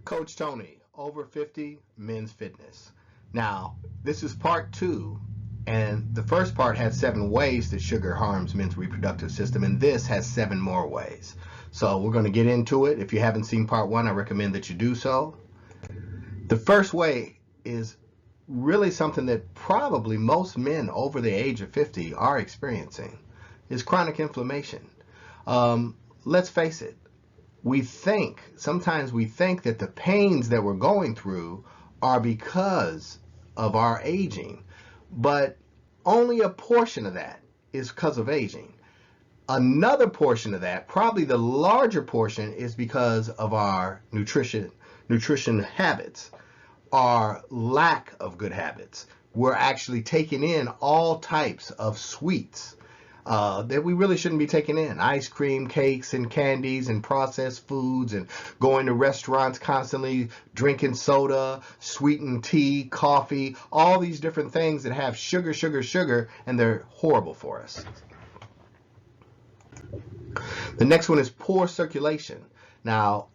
Coach Tony, over 50 men's fitness. Now, this is part 2, and the first part had 7 ways that sugar harms men's reproductive system, and this has 7 more ways. So we're going to get into it. If you haven't seen part 1, I recommend that you do so. The first way is really something that probably most men over the age of 50 are experiencing, is chronic inflammation. Let's face it. Sometimes we think that the pains that we're going through are because of our aging, but only a portion of that is because of aging. Another portion of that, probably the larger portion, is because of our nutrition habits, our lack of good habits. We're actually taking in all types of sweets that we really shouldn't be taking in. Ice cream, cakes, and candies, and processed foods, and going to restaurants constantly, drinking soda, sweetened tea, coffee, all these different things that have sugar, and they're horrible for us. The next one is poor circulation. Now,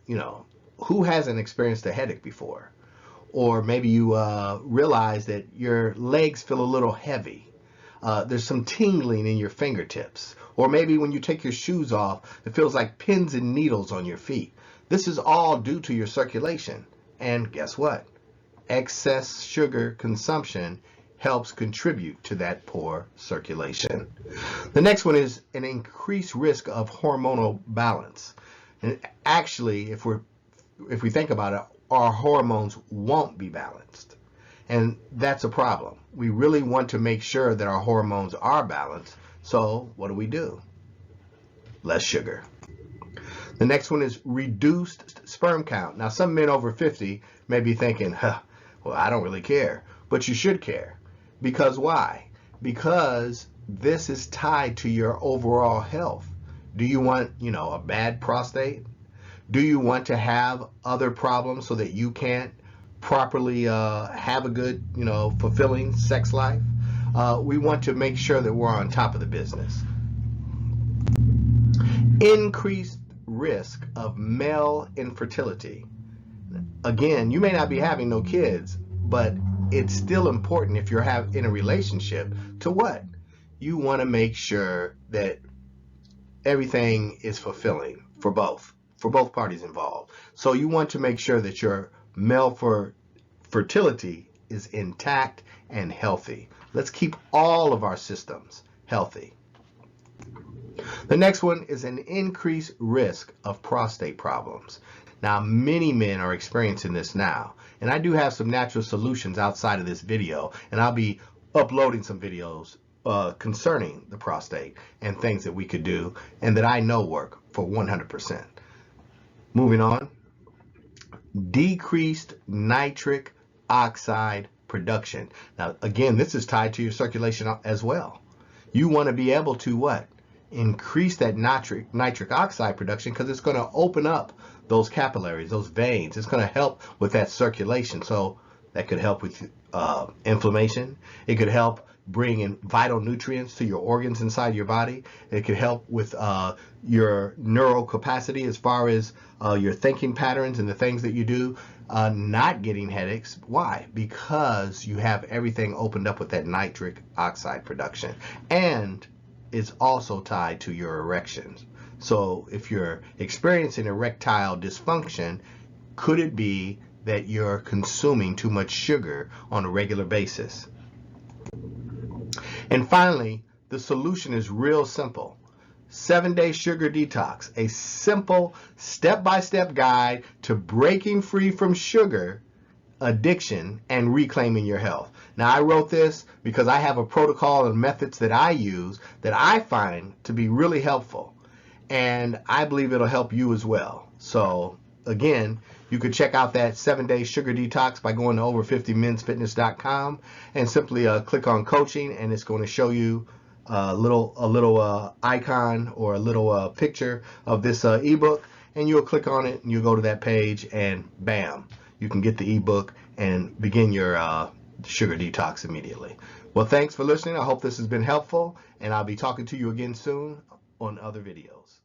who hasn't experienced a headache before? Or maybe you realize that your legs feel a little heavy. There's some tingling in your fingertips. Or maybe when you take your shoes off, it feels like pins and needles on your feet. This is all due to your circulation. And guess what? Excess sugar consumption helps contribute to that poor circulation. The next one is an increased risk of hormonal balance. And actually, if we think about it, our hormones won't be balanced. And that's a problem. We really want to make sure that our hormones are balanced. So what do? Less sugar. The next one is reduced sperm count. Now, some men over 50 may be thinking, well, I don't really care. But you should care. Because why? Because this is tied to your overall health. Do you want, a bad prostate? Do you want to have other problems so that you can't properly have a good, fulfilling sex life? We want to make sure that we're on top of the business. Increased risk of male infertility. Again, you may not be having no kids, but it's still important if you're in a relationship to what? You want to make sure that everything is fulfilling for both parties involved. So you want to make sure that your male fertility is intact and healthy. Let's keep all of our systems healthy. The next one is an increased risk of prostate problems. Now, many men are experiencing this now, and I do have some natural solutions outside of this video, and I'll be uploading some videos concerning the prostate and things that we could do and that I know work for 100%. Moving on. Decreased nitric oxide production. Now, again, this is tied to your circulation as well. You want to be able to what? Increase that nitric oxide production, because it's going to open up those capillaries, those veins. It's going to help with that circulation. So that could help with inflammation. It could help bring in vital nutrients to your organs inside your body. It could help with your neural capacity as far as your thinking patterns and the things that you do, not getting headaches. Why? Because you have everything opened up with that nitric oxide production. And it's also tied to your erections. So if you're experiencing erectile dysfunction, could it be that you're consuming too much sugar on a regular basis? And finally, the solution is real simple. 7-day sugar detox, a simple step-by-step guide to breaking free from sugar addiction and reclaiming your health. Now, I wrote this because I have a protocol and methods that I use that I find to be really helpful, and I believe it'll help you as well. So again, you could check out that 7-day sugar detox by going to over50mensfitness.com and simply click on coaching, and it's going to show you a little icon or a little picture of this ebook, and you'll click on it and you'll go to that page, and bam, you can get the ebook and begin your sugar detox immediately. Well, thanks for listening. I hope this has been helpful, and I'll be talking to you again soon on other videos.